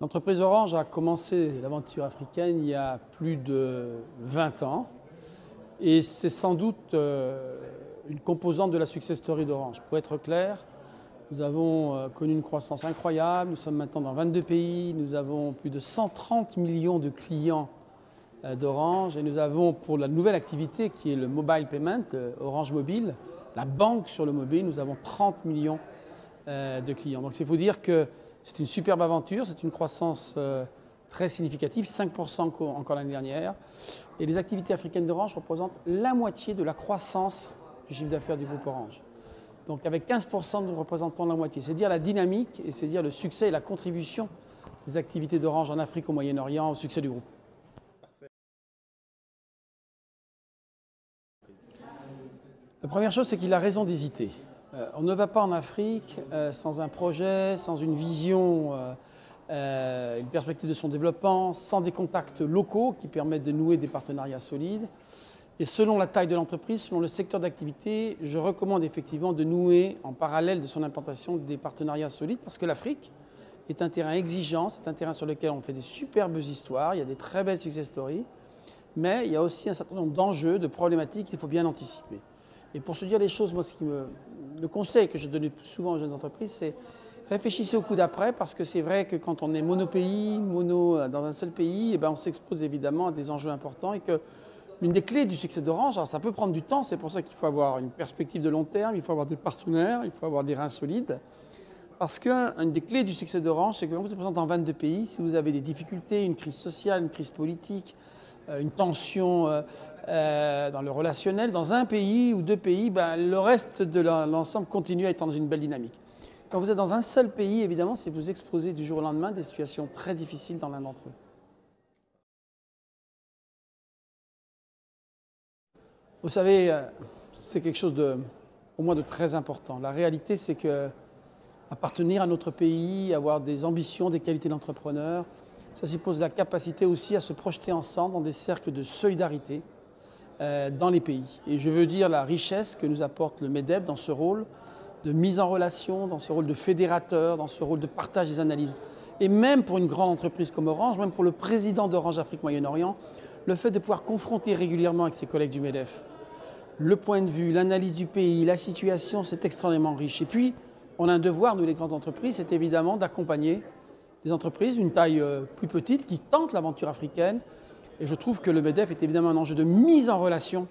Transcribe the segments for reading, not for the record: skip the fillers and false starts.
L'entreprise Orange a commencé l'aventure africaine il y a plus de 20 ans et c'est sans doute une composante de la success story d'Orange. Pour être clair, nous avons connu une croissance incroyable, nous sommes maintenant dans 22 pays, nous avons plus de 130 millions de clients d'Orange et nous avons pour la nouvelle activité qui est le mobile payment, Orange Mobile, la banque sur le mobile, nous avons 30 millions de clients. Donc c'est vous dire que c'est une superbe aventure, c'est une croissance très significative, 5% encore l'année dernière. Et les activités africaines d'Orange représentent la moitié de la croissance du chiffre d'affaires du groupe Orange. Donc avec 15%, nous représentons la moitié. C'est dire la dynamique et c'est dire le succès et la contribution des activités d'Orange en Afrique, au Moyen-Orient, au succès du groupe. La première chose, c'est qu'il a raison d'hésiter. On ne va pas en Afrique sans un projet, sans une vision, une perspective de son développement, sans des contacts locaux qui permettent de nouer des partenariats solides. Et selon la taille de l'entreprise, selon le secteur d'activité, je recommande effectivement de nouer en parallèle de son implantation des partenariats solides parce que l'Afrique est un terrain exigeant, c'est un terrain sur lequel on fait des superbes histoires, il y a des très belles success stories, mais il y a aussi un certain nombre d'enjeux, de problématiques qu'il faut bien anticiper. Et pour se dire les choses, moi, le conseil que je donne souvent aux jeunes entreprises, c'est réfléchissez au coup d'après, parce que c'est vrai que quand on est monopays, dans un seul pays, on s'expose évidemment à des enjeux importants et que l'une des clés du succès d'Orange, alors ça peut prendre du temps, c'est pour ça qu'il faut avoir une perspective de long terme, il faut avoir des partenaires, il faut avoir des reins solides. Parce qu'une des clés du succès d'Orange, c'est que quand vous êtes présent dans 22 pays, si vous avez des difficultés, une crise sociale, une crise politique, une tension dans le relationnel, dans un pays ou deux pays, le reste de l'ensemble continue à être dans une belle dynamique. Quand vous êtes dans un seul pays, évidemment, c'est vous exposer du jour au lendemain des situations très difficiles dans l'un d'entre eux. Vous savez, c'est quelque chose pour moi de très important. La réalité, c'est que appartenir à notre pays, avoir des ambitions, des qualités d'entrepreneur, ça suppose la capacité aussi à se projeter ensemble dans des cercles de solidarité dans les pays. Et je veux dire la richesse que nous apporte le MEDEF dans ce rôle de mise en relation, dans ce rôle de fédérateur, dans ce rôle de partage des analyses. Et même pour une grande entreprise comme Orange, même pour le président d'Orange Afrique Moyen-Orient, le fait de pouvoir confronter régulièrement avec ses collègues du MEDEF le point de vue, l'analyse du pays, la situation, c'est extrêmement riche. Et puis, on a un devoir, nous les grandes entreprises, c'est évidemment d'accompagner des entreprises d'une taille plus petite qui tentent l'aventure africaine. Et je trouve que le MEDEF est évidemment un enjeu de mise en relation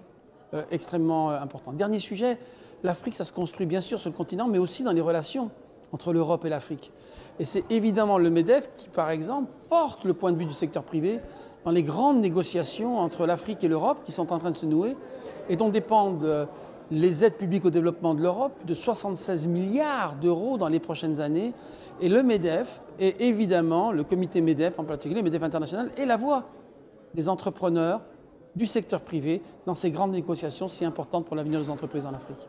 extrêmement important. Dernier sujet, l'Afrique, ça se construit bien sûr sur le continent, mais aussi dans les relations entre l'Europe et l'Afrique. Et c'est évidemment le MEDEF qui, par exemple, porte le point de vue du secteur privé dans les grandes négociations entre l'Afrique et l'Europe qui sont en train de se nouer et dont dépendent les aides publiques au développement de l'Europe, de 76 milliards d'euros dans les prochaines années. Et le MEDEF, et évidemment le comité MEDEF en particulier, MEDEF International, est la voix des entrepreneurs du secteur privé dans ces grandes négociations si importantes pour l'avenir des entreprises en Afrique.